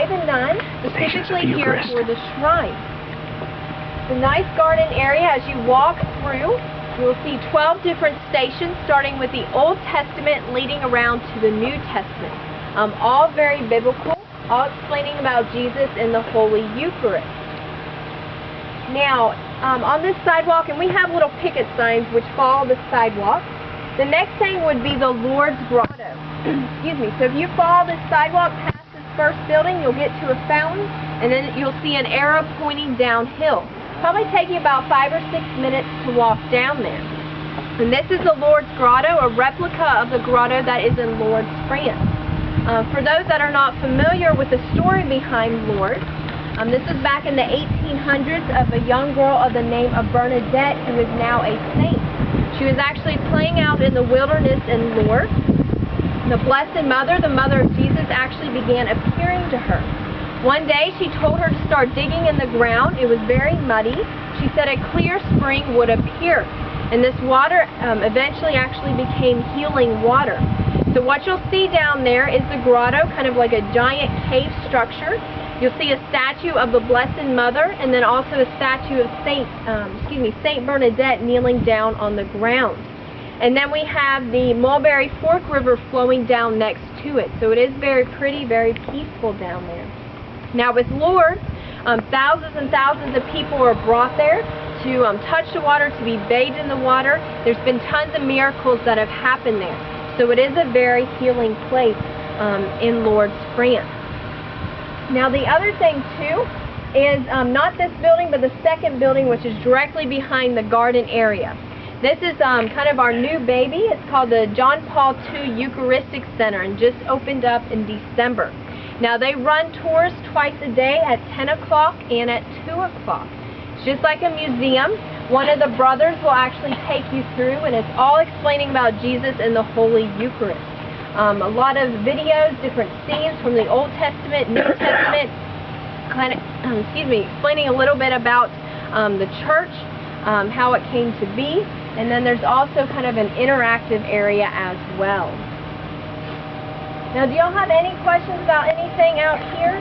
by the nun, specifically here for the shrine. It's a nice garden area. As you walk through, you will see 12 different stations, starting with the Old Testament leading around to the New Testament. All very biblical, all explaining about Jesus in the Holy Eucharist. Now, on this sidewalk, and we have little picket signs which follow the sidewalk, the next thing would be the Lord's Grotto. Excuse me. So if you follow this sidewalk past this first building, you'll get to a fountain, and then you'll see an arrow pointing downhill. Probably take you about 5 or 6 minutes to walk down there. And this is the Lord's Grotto, a replica of the grotto that is in Lourdes, France. For those that are not familiar with the story behind Lourdes, this was back in the 1800s of a young girl of the name of Bernadette, who is now a saint. She was actually playing out in the wilderness in Lourdes. The Blessed Mother, the mother of Jesus, actually began appearing to her. One day she told her to start digging in the ground. It was very muddy. She said a clear spring would appear, and this water eventually actually became healing water. So what you'll see down there is the grotto, kind of like a giant cave structure. You'll see a statue of the Blessed Mother, and then also a statue of Saint Bernadette kneeling down on the ground. And then we have the Mulberry Fork River flowing down next to it. So it is very pretty, very peaceful down there. Now with Lourdes, thousands and thousands of people are brought there to touch the water, to be bathed in the water. There's been tons of miracles that have happened there. So it is a very healing place in Lourdes, France. Now the other thing too is not this building, but the second building, which is directly behind the garden area. This is kind of our new baby. It's called the John Paul II Eucharistic Center, and just opened up in December. Now they run tours twice a day at 10 o'clock and at 2 o'clock. It's just like a museum. One of the brothers will actually take you through, and it's all explaining about Jesus in the Holy Eucharist. A lot of videos, different scenes from the Old Testament, New Testament, kind of, explaining a little bit about the church, how it came to be, and then there's also kind of an interactive area as well. Now, do y'all have any questions about anything out here?